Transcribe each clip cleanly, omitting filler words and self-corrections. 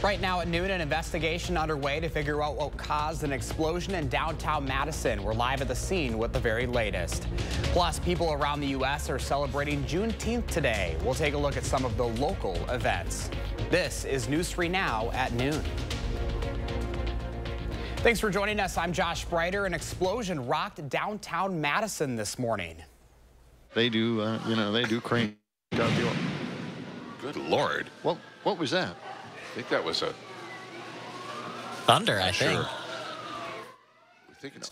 Right now at noon, an investigation underway to figure out what caused an explosion in downtown Madison. We're live at the scene with the very latest. Plus, people around the U.S. are celebrating Juneteenth today. We'll take a look at some of the local events. This is News 3 Now at noon. Thanks for joining us. I'm Josh Breiter. An explosion rocked downtown Madison this morning. They do, they do crank up your. Good Lord. What was that? I think that was a thunder, I think. Sure. We're thinking of.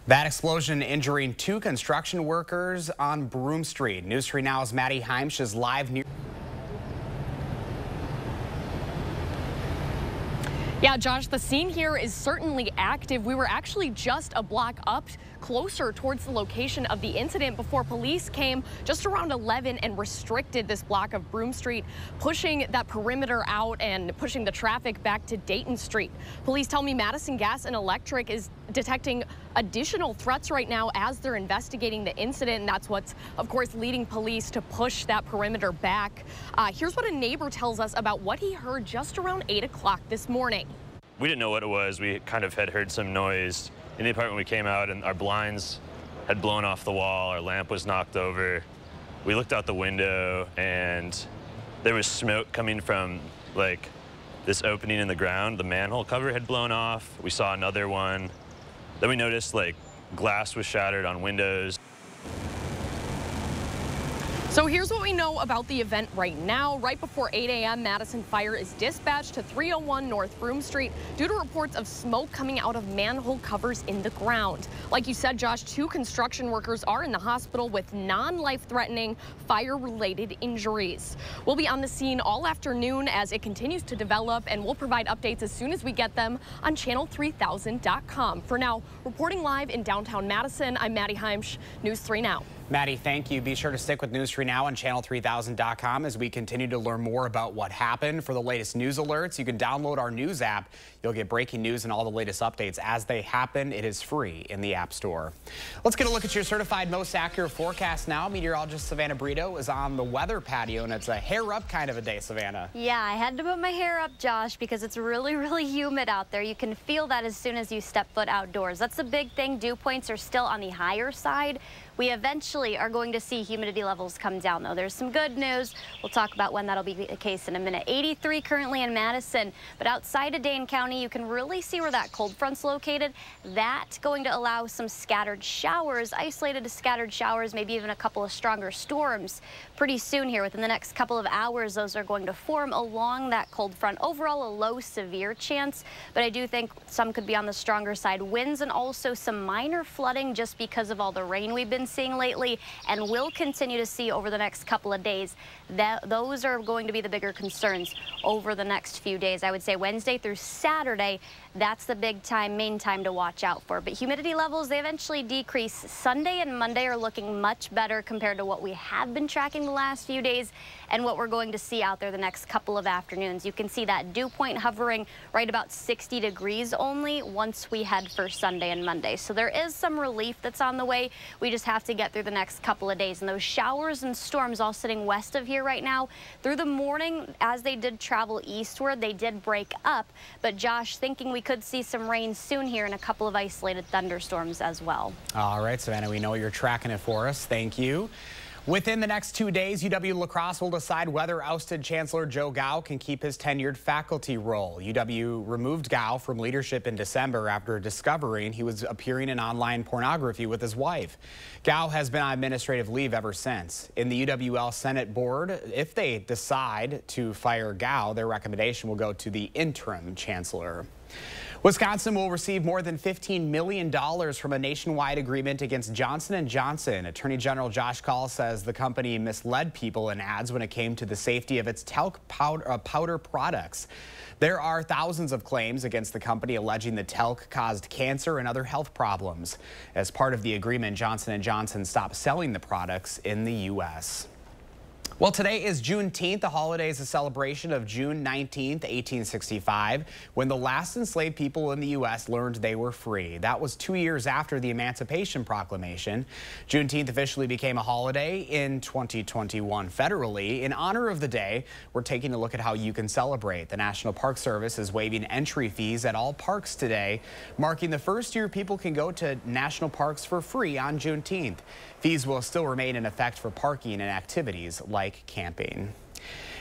That explosion injuring 2 construction workers on Broome Street. News 3 Now's Maddie Heimsch is live near. Yeah, Josh, the scene here is certainly active. We were actually just a block up closer towards the location of the incident before police came just around 11 and restricted this block of Broome Street, pushing that perimeter out and pushing the traffic back to Dayton Street. Police tell me Madison Gas and Electric is detecting additional threats right now as they're investigating the incident, and that's what's, of course, leading police to push that perimeter back. Here's what a neighbor tells us about what he heard just around 8 o'clock this morning. We didn't know what it was. We kind of had heard some noise in the apartment. We came out and our blinds had blown off the wall. Our lamp was knocked over. We looked out the window and there was smoke coming from like this opening in the ground. The manhole cover had blown off. We saw another one. Then we noticed like glass was shattered on windows. So here's what we know about the event right now. Right before 8 a.m., Madison Fire is dispatched to 301 North Broome Street due to reports of smoke coming out of manhole covers in the ground. Like you said, Josh, 2 construction workers are in the hospital with non-life-threatening fire-related injuries. We'll be on the scene all afternoon as it continues to develop, and we'll provide updates as soon as we get them on channel3000.com. For now, reporting live in downtown Madison, I'm Maddie Heimsch, News 3 Now. Maddie, thank you. Be sure to stick with News 3 Now on channel3000.com as we continue to learn more about what happened. For the latest news alerts, you can download our news app. You'll get breaking news and all the latest updates as they happen. It is free in the App Store. Let's get a look at your certified most accurate forecast now. Meteorologist Savannah Brito is on the weather patio, and it's a hair up kind of a day, Savannah. Yeah, I had to put my hair up, Josh, because it's really, really humid out there. You can feel that as soon as you step foot outdoors. That's the big thing. Dew points are still on the higher side. We eventually are going to see humidity levels come down, though. There's some good news. We'll talk about when that'll be the case in a minute. 83 currently in Madison, but outside of Dane County, you can really see where that cold front's located. That's going to allow some scattered showers, isolated scattered showers, maybe even a couple of stronger storms pretty soon here. Within the next couple of hours, those are going to form along that cold front. Overall, a low severe chance, but I do think some could be on the stronger side. Winds and also some minor flooding just because of all the rain we've been seeing lately and will continue to see over the next couple of days. Those are going to be the bigger concerns over the next few days. I would say Wednesday through Saturday, that's the main time to watch out for. But humidity levels, they eventually decrease. Sunday and Monday are looking much better compared to what we have been tracking the last few days and what we're going to see out there the next couple of afternoons. You can see that dew point hovering right about 60 degrees only once we head for Sunday and Monday. So there is some relief that's on the way. We just have to get through the next couple of days. And those showers and storms all sitting west of here right now, through the morning as they did travel eastward, they did break up. But Josh, thinking we could see some rain soon here and a couple of isolated thunderstorms as well. All right, Savannah, we know you're tracking it for us. Thank you. Within the next 2 days, UW-La Crosse will decide whether ousted Chancellor Joe Gao can keep his tenured faculty role. UW removed Gao from leadership in December after discovering he was appearing in online pornography with his wife. Gao has been on administrative leave ever since. In the UWL Senate board, if they decide to fire Gao, their recommendation will go to the interim chancellor. Wisconsin will receive more than $15 million from a nationwide agreement against Johnson & Johnson. Attorney General Josh Kaul says the company misled people in ads when it came to the safety of its talc powder products. There are thousands of claims against the company alleging the talc caused cancer and other health problems. As part of the agreement, Johnson & Johnson stopped selling the products in the U.S. Well, today is Juneteenth. The holiday is a celebration of June 19th, 1865, when the last enslaved people in the U.S. learned they were free. That was 2 years after the Emancipation Proclamation. Juneteenth officially became a holiday in 2021 federally. In honor of the day, we're taking a look at how you can celebrate. The National Park Service is waiving entry fees at all parks today, marking the first year people can go to national parks for free on Juneteenth. Fees will still remain in effect for parking and activities like camping.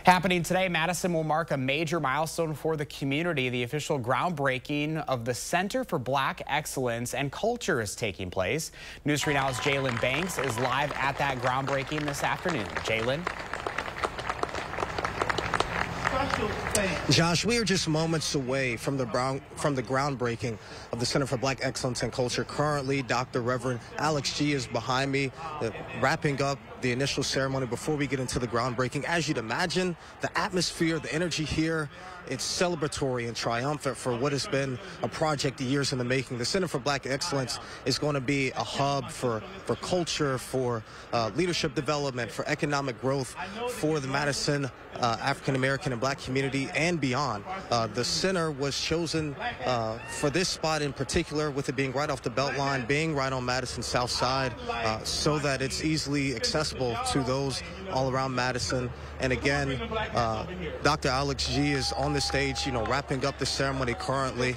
Happening today, Madison will mark a major milestone for the community. The official groundbreaking of the Center for Black Excellence and Culture is taking place. News 3 Now's Jalen Banks is live at that groundbreaking this afternoon. Jalen? Josh, we are just moments away from the groundbreaking of the Center for Black Excellence and Culture. Currently, Dr. Reverend Alex G is behind me, wrapping up the initial ceremony before we get into the groundbreaking. As you'd imagine, the atmosphere, the energy here, it's celebratory and triumphant for what has been a project of years in the making. The Center for Black Excellence is going to be a hub for culture, for leadership development, for economic growth for the Madison African American and Black community and beyond. The center was chosen for this spot in particular, with it being right off the Beltline, being right on Madison's south side, so that it's easily accessible to those all around Madison. And again, Dr. Alex G is on the stage, wrapping up the ceremony currently.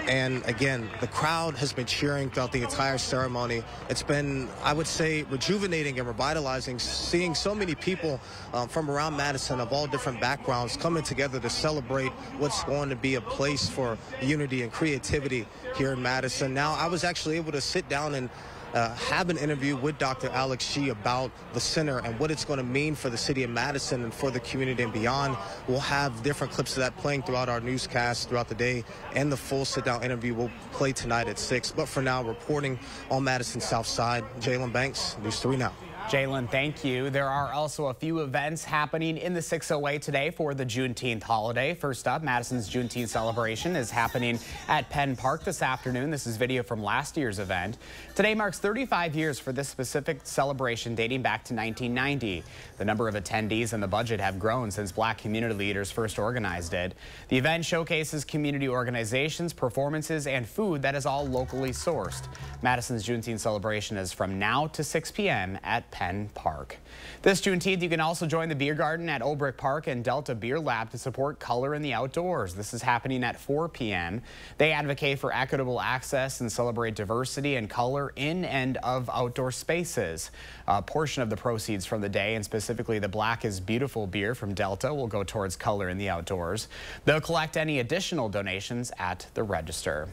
And again, the crowd has been cheering throughout the entire ceremony. It's been, I would say, rejuvenating and revitalizing, seeing so many people from around Madison of all different backgrounds coming together to celebrate what's going to be a place for unity and creativity here in Madison. Now, I was actually able to sit down and have an interview with Dr. Alex G about the center and what it's going to mean for the city of Madison and for the community and beyond. We'll have different clips of that playing throughout our newscast throughout the day, and the full sit-down interview will play tonight at 6. But for now, reporting on Madison's South Side, Jalen Banks, News 3 Now. Jalen, thank you. There are also a few events happening in the 608 today for the Juneteenth holiday. First up, Madison's Juneteenth celebration is happening at Penn Park this afternoon. This is video from last year's event. Today marks 35 years for this specific celebration, dating back to 1990. The number of attendees and the budget have grown since Black community leaders first organized it. The event showcases community organizations, performances, and food that is all locally sourced. Madison's Juneteenth celebration is from now to 6 p.m. at Penn Park. This Juneteenth, you can also join the beer garden at Old Brick Park and Delta Beer Lab to support color in the outdoors. This is happening at 4 p.m. They advocate for equitable access and celebrate diversity and color in and of outdoor spaces. A portion of the proceeds from the day, and specifically the Black is Beautiful beer from Delta, will go towards color in the outdoors. They'll collect any additional donations at the register.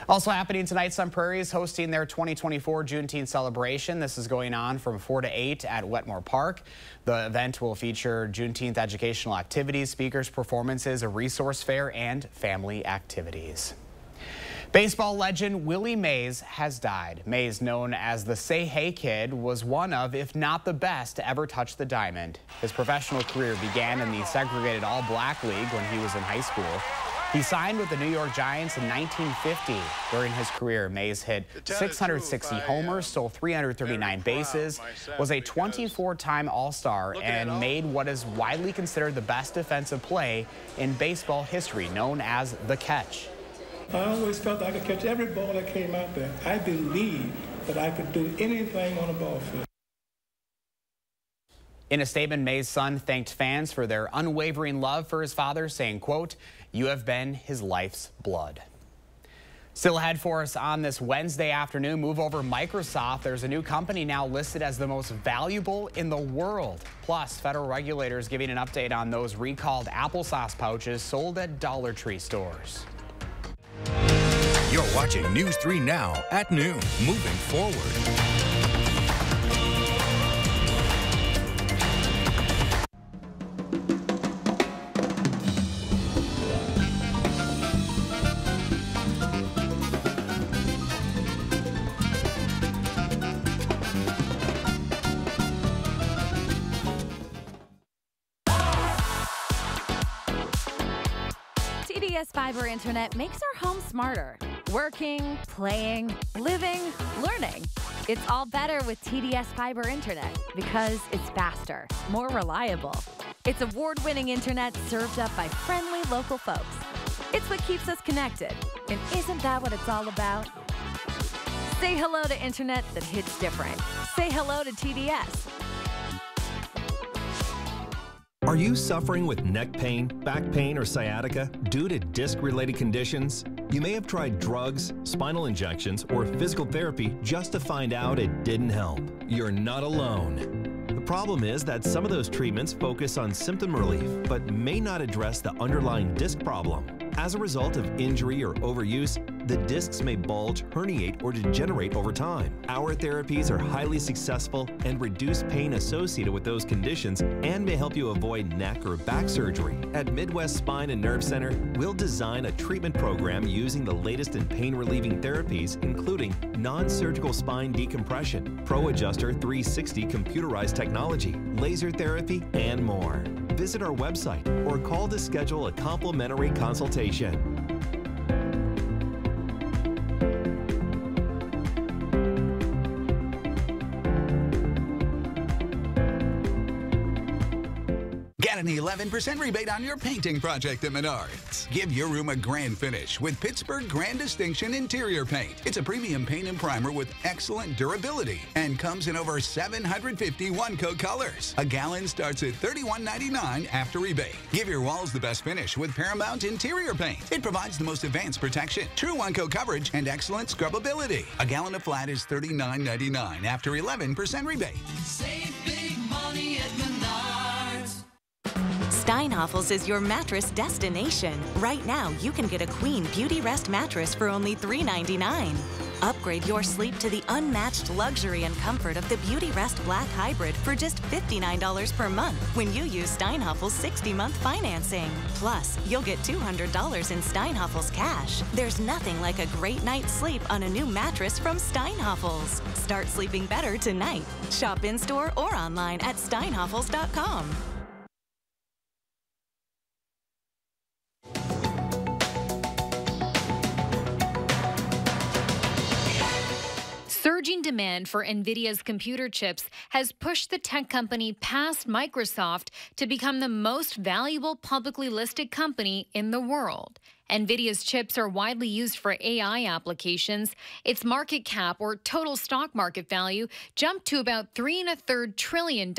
Also happening tonight, Sun Prairie is hosting their 2024 Juneteenth celebration. This is going on from 4 to 8 at Wetmore Park. The event will feature Juneteenth educational activities, speakers, performances, a resource fair, and family activities. Baseball legend Willie Mays has died. Mays, known as the Say Hey Kid, was one of, if not the best, to ever touch the diamond. His professional career began in the segregated all-black league when he was in high school. He signed with the New York Giants in 1950. During his career, Mays hit 660 homers, stole 339 bases, was a 24-time All-Star, and made what is widely considered the best defensive play in baseball history, known as the catch. I always felt I could catch every ball that came out there. I believed that I could do anything on a ball field. In a statement, Mays' son thanked fans for their unwavering love for his father, saying, quote, "You have been his life's blood." Still ahead for us on this Wednesday afternoon, move over Microsoft. There's a new company now listed as the most valuable in the world. Plus, federal regulators giving an update on those recalled applesauce pouches sold at Dollar Tree stores. You're watching News 3 Now at noon, moving forward. TDS Fiber Internet makes our home smarter. Working, playing, living, learning. It's all better with TDS fiber internet because it's faster, more reliable. It's award-winning internet served up by friendly local folks. It's what keeps us connected. And isn't that what it's all about? Say hello to internet that hits different. Say hello to TDS. Are you suffering with neck pain, back pain, or sciatica due to disc-related conditions? You may have tried drugs, spinal injections, or physical therapy just to find out it didn't help. You're not alone. The problem is that some of those treatments focus on symptom relief, but may not address the underlying disc problem. As a result of injury or overuse, the discs may bulge, herniate, or degenerate over time. Our therapies are highly successful and reduce pain associated with those conditions and may help you avoid neck or back surgery. At Midwest Spine and Nerve Center, we'll design a treatment program using the latest in pain-relieving therapies, including non-surgical spine decompression, ProAdjuster 360 computerized technology, laser therapy, and more. Visit our website or call to schedule a complimentary consultation. Get an 11% rebate on your painting project at Menards. Give your room a grand finish with Pittsburgh Grand Distinction Interior Paint. It's a premium paint and primer with excellent durability and comes in over 750 one-coat colors. A gallon starts at $31.99 after rebate. Give your walls the best finish with Paramount Interior Paint. It provides the most advanced protection, true one-coat coverage, and excellent scrubbability. A gallon of flat is $39.99 after 11% rebate. Save big money at Menards. Steinhafels is your mattress destination. Right now, you can get a Queen Beauty Rest mattress for only $3.99. Upgrade your sleep to the unmatched luxury and comfort of the Beauty Rest Black Hybrid for just $59 per month when you use Steinhafels 60-month financing. Plus, you'll get $200 in Steinhafels cash. There's nothing like a great night's sleep on a new mattress from Steinhafels. Start sleeping better tonight. Shop in-store or online at steinhafels.com. Surging demand for NVIDIA's computer chips has pushed the tech company past Microsoft to become the most valuable publicly listed company in the world. NVIDIA's chips are widely used for AI applications. Its market cap, or total stock market value, jumped to about $3.33 trillion,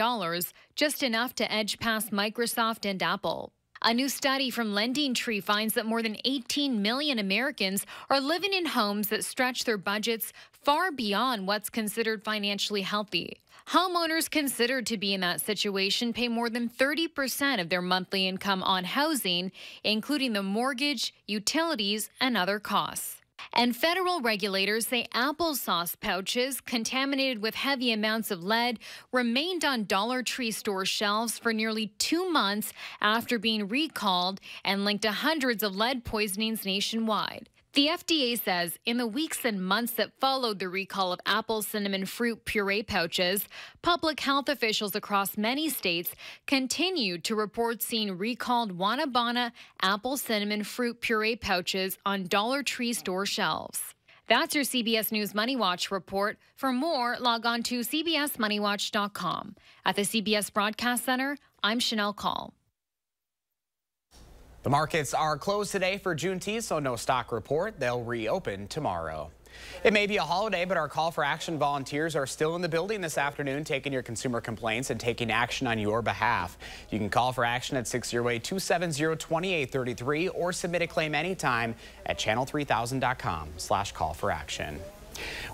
just enough to edge past Microsoft and Apple. A new study from Lending Tree finds that more than 18 million Americans are living in homes that stretch their budgets far beyond what's considered financially healthy. Homeowners considered to be in that situation pay more than 30% of their monthly income on housing, including the mortgage, utilities, and other costs. And federal regulators say applesauce pouches contaminated with heavy amounts of lead remained on Dollar Tree store shelves for nearly 2 months after being recalled and linked to hundreds of lead poisonings nationwide. The FDA says in the weeks and months that followed the recall of apple cinnamon fruit puree pouches, public health officials across many states continued to report seeing recalled Wanabana apple cinnamon fruit puree pouches on Dollar Tree store shelves. That's your CBS News Money Watch report. For more, log on to cbsmoneywatch.com. At the CBS Broadcast Center, I'm Chanel Call. The markets are closed today for Juneteenth, so no stock report. They'll reopen tomorrow. It may be a holiday, but our call for action volunteers are still in the building this afternoon, taking your consumer complaints and taking action on your behalf. You can call for action at 608-270-2833 or submit a claim anytime at channel3000.com/call-for-action.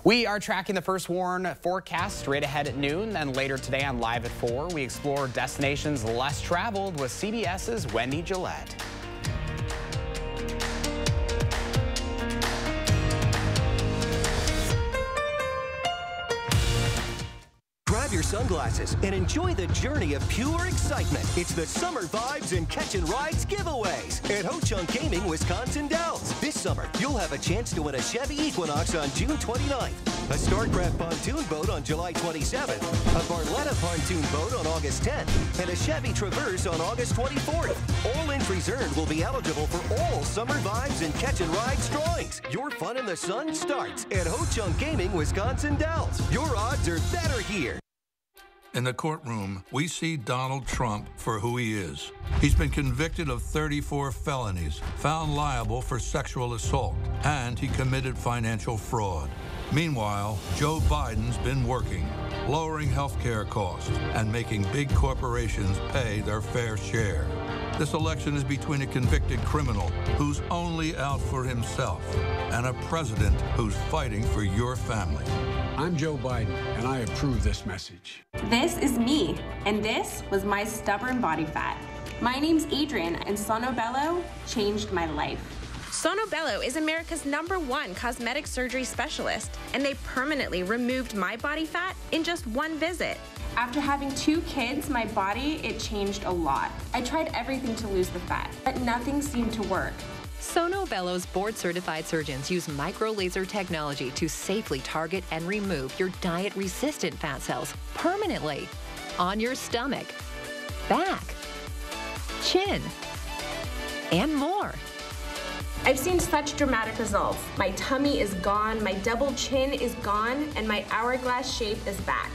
We are tracking the first warn forecast straight ahead at noon. Then later today on Live at 4, we explore destinations less traveled with CBS's Wendy Gillette. Grab your sunglasses and enjoy the journey of pure excitement. It's the Summer Vibes and Catch and Rides giveaways at Ho-Chunk Gaming, Wisconsin Dells. This summer, you'll have a chance to win a Chevy Equinox on June 29th, a StarCraft pontoon boat on July 27th, a Barletta pontoon boat on August 10th, and a Chevy Traverse on August 24th. All in for entries earned will be eligible for all Summer Vibes and Catch and Rides drawings. Your fun in the sun starts at Ho-Chunk Gaming, Wisconsin Dells. Your odds are better here. In the courtroom, we see Donald Trump for who he is. He's been convicted of 34 felonies, found liable for sexual assault, and he committed financial fraud. Meanwhile, Joe Biden's been working, lowering health care costs and making big corporations pay their fair share. This election is between a convicted criminal who's only out for himself and a president who's fighting for your family. I'm Joe Biden, and I approve this message. This is me, and this was my stubborn body fat. My name's Adrian, and Sono Bello changed my life. Sono Bello is America's #1 cosmetic surgery specialist, and they permanently removed my body fat in just one visit. After having 2 kids, my body, it changed a lot. I tried everything to lose the fat, but nothing seemed to work. Sono Bello's board-certified surgeons use micro-laser technology to safely target and remove your diet-resistant fat cells permanently on your stomach, back, chin, and more. I've seen such dramatic results. My tummy is gone, my double chin is gone, and my hourglass shape is back.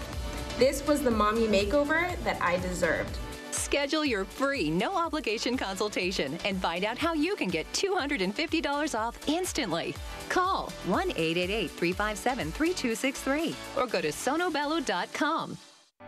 This was the mommy makeover that I deserved. Schedule your free, no-obligation consultation and find out how you can get $250 off instantly. Call 1-888-357-3263 or go to sonobello.com.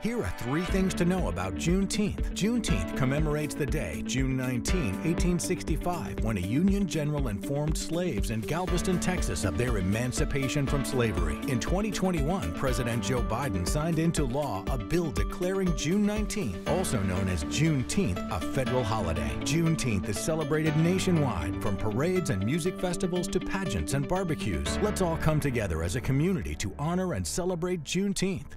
Here are 3 things to know about Juneteenth. Juneteenth commemorates the day, June 19, 1865, when a Union general informed slaves in Galveston, Texas, of their emancipation from slavery. In 2021, President Joe Biden signed into law a bill declaring June 19, also known as Juneteenth, a federal holiday. Juneteenth is celebrated nationwide, from parades and music festivals to pageants and barbecues. Let's all come together as a community to honor and celebrate Juneteenth.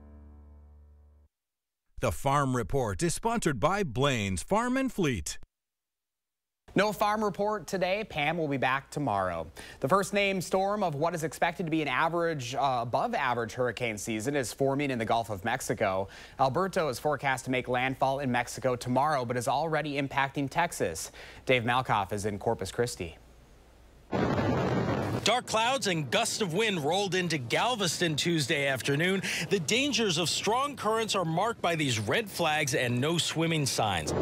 The Farm Report is sponsored by Blaine's Farm and Fleet. No Farm Report today. Pam will be back tomorrow. The first named storm of what is expected to be an average, above average hurricane season is forming in the Gulf of Mexico. Alberto is forecast to make landfall in Mexico tomorrow, but is already impacting Texas. Dave Malkoff is in Corpus Christi. Dark clouds and gusts of wind rolled into Galveston Tuesday afternoon. The dangers of strong currents are marked by these red flags and no swimming signs.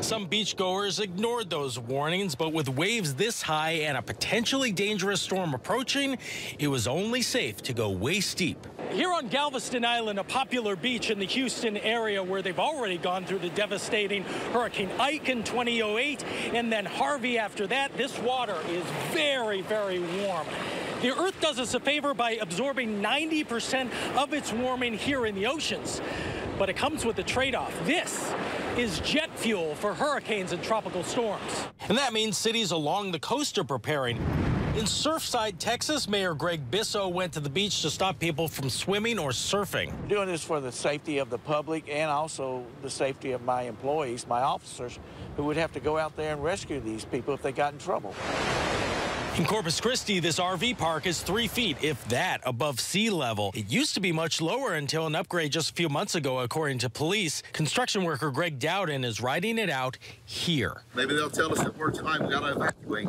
Some beachgoers ignored those warnings, but with waves this high and a potentially dangerous storm approaching, it was only safe to go waist deep. Here on Galveston Island, a popular beach in the Houston area where they've already gone through the devastating Hurricane Ike in 2008 and then Harvey after that, this water is very, very warm. The Earth does us a favor by absorbing 90% of its warming here in the oceans, but it comes with a trade-off. This is jet fuel for hurricanes and tropical storms. And that means cities along the coast are preparing. In Surfside, Texas, Mayor Greg Bisso went to the beach to stop people from swimming or surfing. We're doing this for the safety of the public and also the safety of my employees, my officers, who would have to go out there and rescue these people if they got in trouble. In Corpus Christi, this RV park is 3 feet, if that, above sea level. It used to be much lower until an upgrade just a few months ago, according to police. Construction worker Greg Dowden is riding it out here. Maybe they'll tell us at more time we got to evacuate.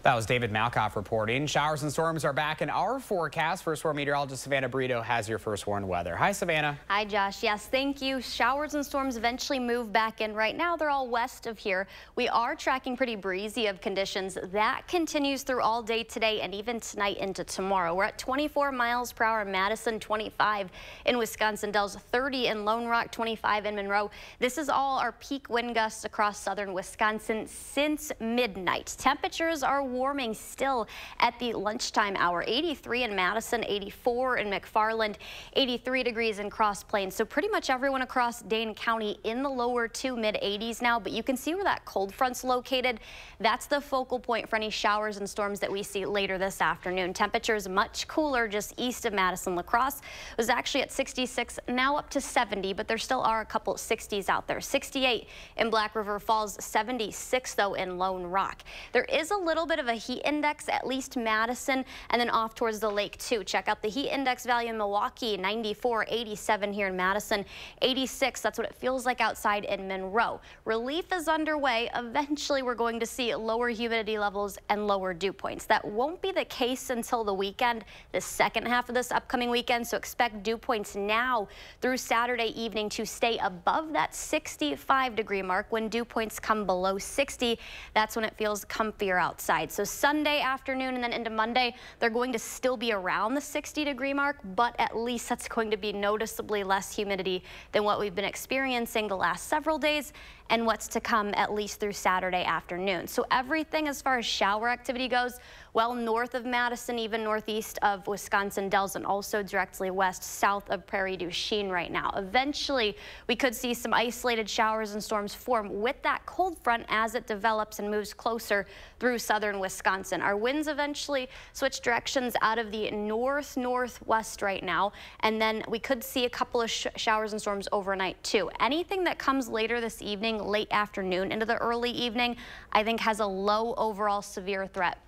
That was David Malkoff reporting. Showers and storms are back in our forecast. First Warn meteorologist Savannah Brito has your First Warn weather. Hi, Savannah. Hi, Josh. Yes, thank you. Showers and storms eventually move back in. Right now, they're all west of here. We are tracking pretty breezy of conditions. That continues through all day today and even tonight into tomorrow. We're at 24 miles per hour in Madison, 25 in Wisconsin Dells, 30 in Lone Rock, 25 in Monroe. This is all our peak wind gusts across southern Wisconsin since midnight. Temperatures are warming still at the lunchtime hour. 83 in Madison, 84 in McFarland, 83 degrees in Cross Plains. So pretty much everyone across Dane County in the lower to mid-80s now, but you can see where that cold front's located. That's the focal point for any showers and storms that we see later this afternoon. Temperatures much cooler just east of Madison. La Crosse was actually at 66, now up to 70, but there still are a couple 60s out there. 68 in Black River Falls, 76 though in Lone Rock. There is a little bit bit of a heat index, at least Madison, and then off towards the lake too. Check out the heat index value in Milwaukee, 94, 87 here in Madison, 86. That's what it feels like outside in Monroe. Relief is underway. Eventually, we're going to see lower humidity levels and lower dew points. That won't be the case until the weekend, the second half of this upcoming weekend. So expect dew points now through Saturday evening to stay above that 65-degree mark. When dew points come below 60, that's when it feels comfier outside. So Sunday afternoon and then into Monday, they're going to still be around the 60-degree mark, but at least that's going to be noticeably less humidity than what we've been experiencing the last several days and what's to come at least through Saturday afternoon. So everything as far as shower activity goes, well north of Madison, even northeast of Wisconsin Dells, and also directly west south of Prairie du Chien right now. Eventually, we could see some isolated showers and storms form with that cold front as it develops and moves closer through southern Wisconsin. Our winds eventually switch directions out of the northwest right now, and then we could see a couple of showers and storms overnight too. Anything that comes later this evening, late afternoon into the early evening, I think has a low overall severe threat.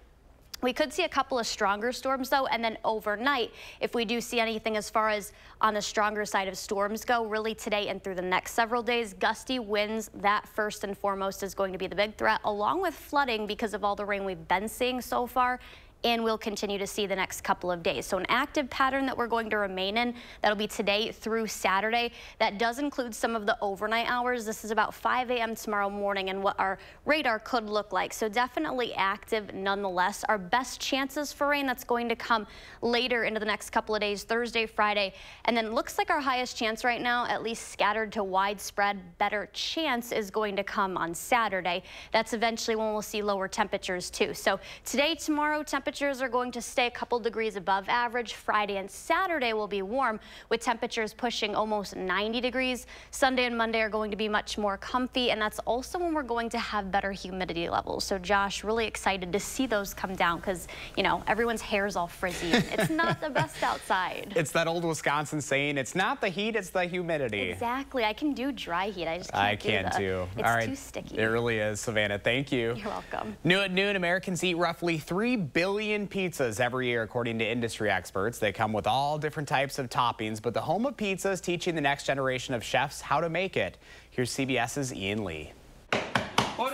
We could see a couple of stronger storms, though, and then overnight, if we do see anything as far as on the stronger side of storms go, really today and through the next several days, gusty winds, that first and foremost is going to be the big threat, along with flooding because of all the rain we've been seeing so far, and we'll continue to see the next couple of days. So an active pattern that we're going to remain in, that'll be today through Saturday. That does include some of the overnight hours. This is about 5 a.m. tomorrow morning and what our radar could look like. So definitely active nonetheless. Our best chances for rain, that's going to come later into the next couple of days, Thursday, Friday. And then looks like our highest chance right now, at least scattered to widespread, better chance is going to come on Saturday. That's eventually when we'll see lower temperatures too. So today, tomorrow, temperatures are going to stay a couple degrees above average. Friday and Saturday will be warm with temperatures pushing almost 90 degrees. Sunday and Monday are going to be much more comfy, and that's also when we're going to have better humidity levels. So Josh, really excited to see those come down because, you know, everyone's hair's all frizzy. It's not the best outside. It's that old Wisconsin saying, it's not the heat, it's the humidity. Exactly. I can do dry heat. I just can't I can too. It's all right. too sticky. It really is. Savannah, thank you. You're welcome. New at noon, Americans eat roughly 3 billion pizzas every year, according to industry experts. They come with all different types of toppings, but the home of pizza is teaching the next generation of chefs how to make it. Here's CBS's Ian Lee.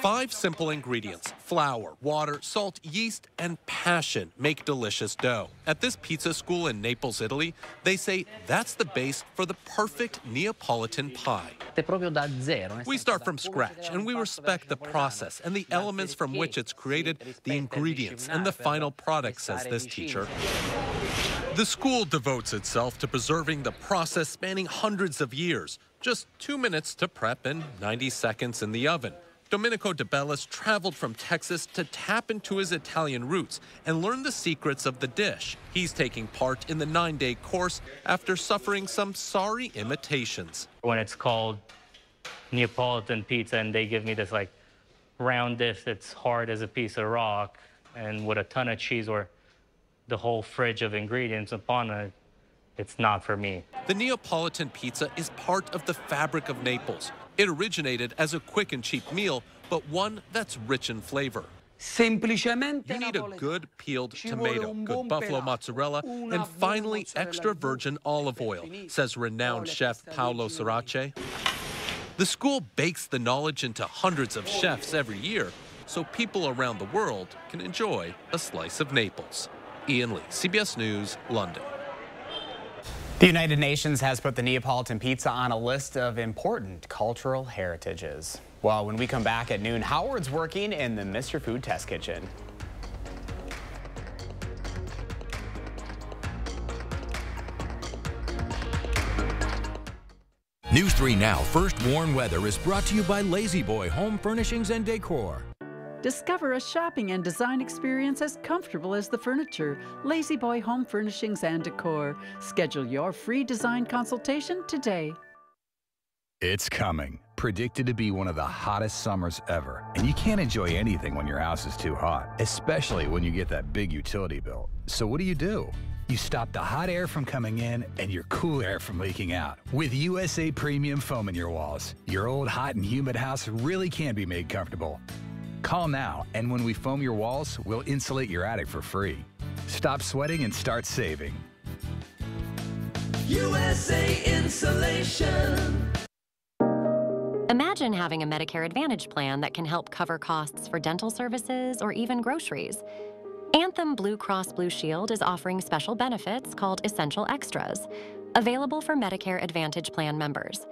5 simple ingredients: flour, water, salt, yeast, and passion make delicious dough. At this pizza school in Naples, Italy, they say that's the base for the perfect Neapolitan pie. We start from scratch, and we respect the process and the elements from which it's created, the ingredients, and the final product, says this teacher. The school devotes itself to preserving the process spanning hundreds of years. Just 2 minutes to prep and 90 seconds in the oven. Domenico De Bellis traveled from Texas to tap into his Italian roots and learn the secrets of the dish. He's taking part in the 9-day course after suffering some sorry imitations. When it's called Neapolitan pizza and they give me this like round dish that's hard as a piece of rock and with a ton of cheese or the whole fridge of ingredients upon it, it's not for me. The Neapolitan pizza is part of the fabric of Naples. It originated as a quick and cheap meal, but one that's rich in flavor. You need a good peeled tomato, good buffalo mozzarella, and finally extra virgin olive oil, says renowned chef Paolo Sirace. The school bakes the knowledge into hundreds of chefs every year, so people around the world can enjoy a slice of Naples. Ian Lee, CBS News, London. The United Nations has put the Neapolitan pizza on a list of important cultural heritages. Well, when we come back at noon, Howard's working in the Mr. Food Test Kitchen. News 3 Now First Warn Weather is brought to you by Lazy Boy Home Furnishings and Decor. Discover a shopping and design experience as comfortable as the furniture. Lazy Boy Home Furnishings and Decor. Schedule your free design consultation today. It's coming. Predicted to be one of the hottest summers ever. And you can't enjoy anything when your house is too hot, especially when you get that big utility bill. So what do? You stop the hot air from coming in and your cool air from leaking out. With USA Premium Foam in your walls, your old hot and humid house really can be made comfortable. Call now, and when we foam your walls, we'll insulate your attic for free. Stop sweating and start saving. USA Insulation. Imagine having a Medicare Advantage plan that can help cover costs for dental services or even groceries. Anthem Blue Cross Blue Shield is offering special benefits called Essential Extras, available for Medicare Advantage plan members.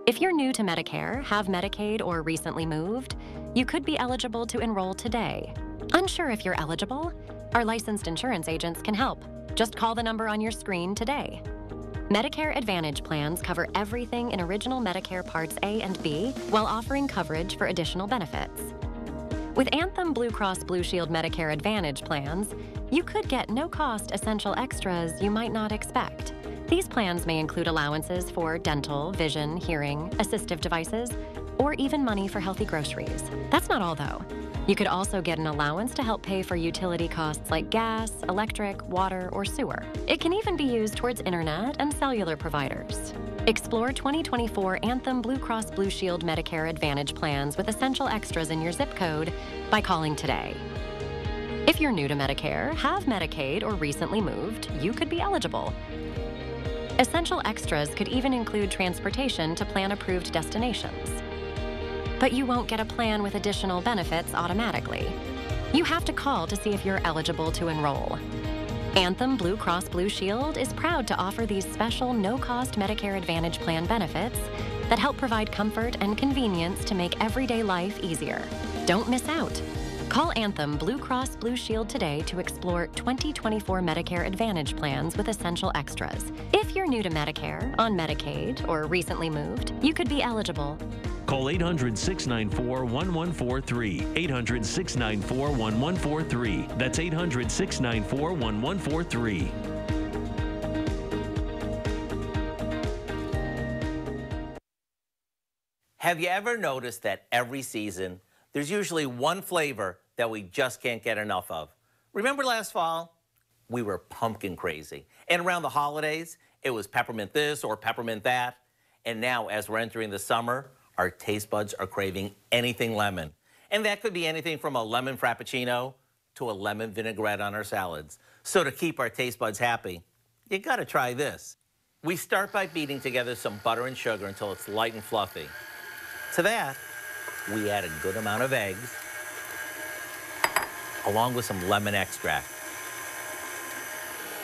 If you're new to Medicare, have Medicaid, or recently moved, you could be eligible to enroll today. Unsure if you're eligible? Our licensed insurance agents can help. Just call the number on your screen today. Medicare Advantage plans cover everything in original Medicare Parts A and B while offering coverage for additional benefits. With Anthem Blue Cross Blue Shield Medicare Advantage plans, you could get no-cost essential extras you might not expect. These plans may include allowances for dental, vision, hearing, assistive devices, or even money for healthy groceries. That's not all, though. You could also get an allowance to help pay for utility costs like gas, electric, water, or sewer. It can even be used towards internet and cellular providers. Explore 2024 Anthem Blue Cross Blue Shield Medicare Advantage plans with essential extras in your zip code by calling today. If you're new to Medicare, have Medicaid, or recently moved, you could be eligible. Essential extras could even include transportation to plan-approved destinations. But you won't get a plan with additional benefits automatically. You have to call to see if you're eligible to enroll. Anthem Blue Cross Blue Shield is proud to offer these special no-cost Medicare Advantage plan benefits that help provide comfort and convenience to make everyday life easier. Don't miss out. Call Anthem Blue Cross Blue Shield today to explore 2024 Medicare Advantage plans with essential extras. If you're new to Medicare, on Medicaid, or recently moved, you could be eligible. Call 800-694-1143. 800-694-1143. That's 800-694-1143. Have you ever noticed that every season, there's usually one flavor that we just can't get enough of? Remember last fall? We were pumpkin crazy. And around the holidays, it was peppermint this or peppermint that. And now, as we're entering the summer, our taste buds are craving anything lemon. And that could be anything from a lemon frappuccino to a lemon vinaigrette on our salads. So to keep our taste buds happy, you gotta try this. We start by beating together some butter and sugar until it's light and fluffy. To that, we add a good amount of eggs, along with some lemon extract.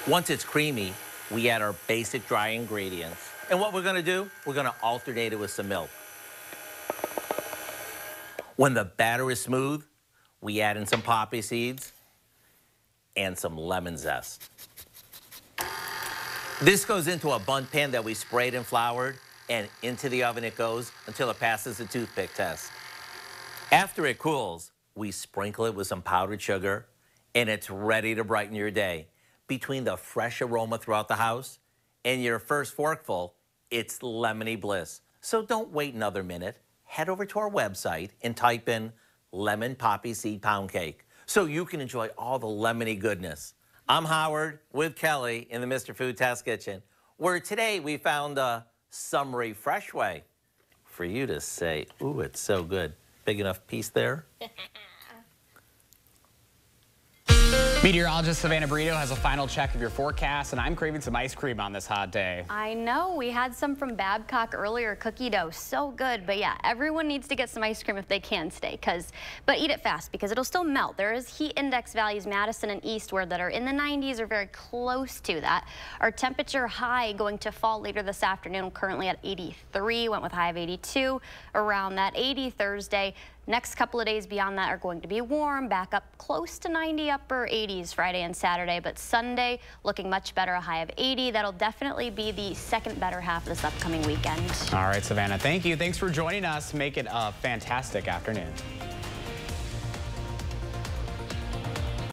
Once it's creamy, we add our basic dry ingredients. And what we're gonna do, we're gonna alternate it with some milk. When the batter is smooth, we add in some poppy seeds and some lemon zest. This goes into a bundt pan that we sprayed and floured, and into the oven it goes until it passes the toothpick test. After it cools, we sprinkle it with some powdered sugar, and it's ready to brighten your day. Between the fresh aroma throughout the house and your first forkful, it's lemony bliss. So don't wait another minute. Head over to our website and type in lemon poppy seed pound cake so you can enjoy all the lemony goodness. I'm Howard with Kelly in the Mr. Food Test Kitchen, where today we found a summery fresh way for you to say, ooh, it's so good. Big enough piece there? Meteorologist Savannah Brito has a final check of your forecast, and I'm craving some ice cream on this hot day. I know. We had some from Babcock earlier, cookie dough. So good. But yeah, everyone needs to get some ice cream if they can stay. But eat it fast because it'll still melt. There is heat index values, Madison and Eastward, that are in the 90s or very close to that. Our temperature high going to fall later this afternoon, currently at 83, went with high of 82, around that 80 Thursday. Next couple of days beyond that are going to be warm, back up close to 90, upper 80s Friday and Saturday, but Sunday looking much better, a high of 80. That'll definitely be the second better half of this upcoming weekend. All right, Savannah, thank you. Thanks for joining us. Make it a fantastic afternoon.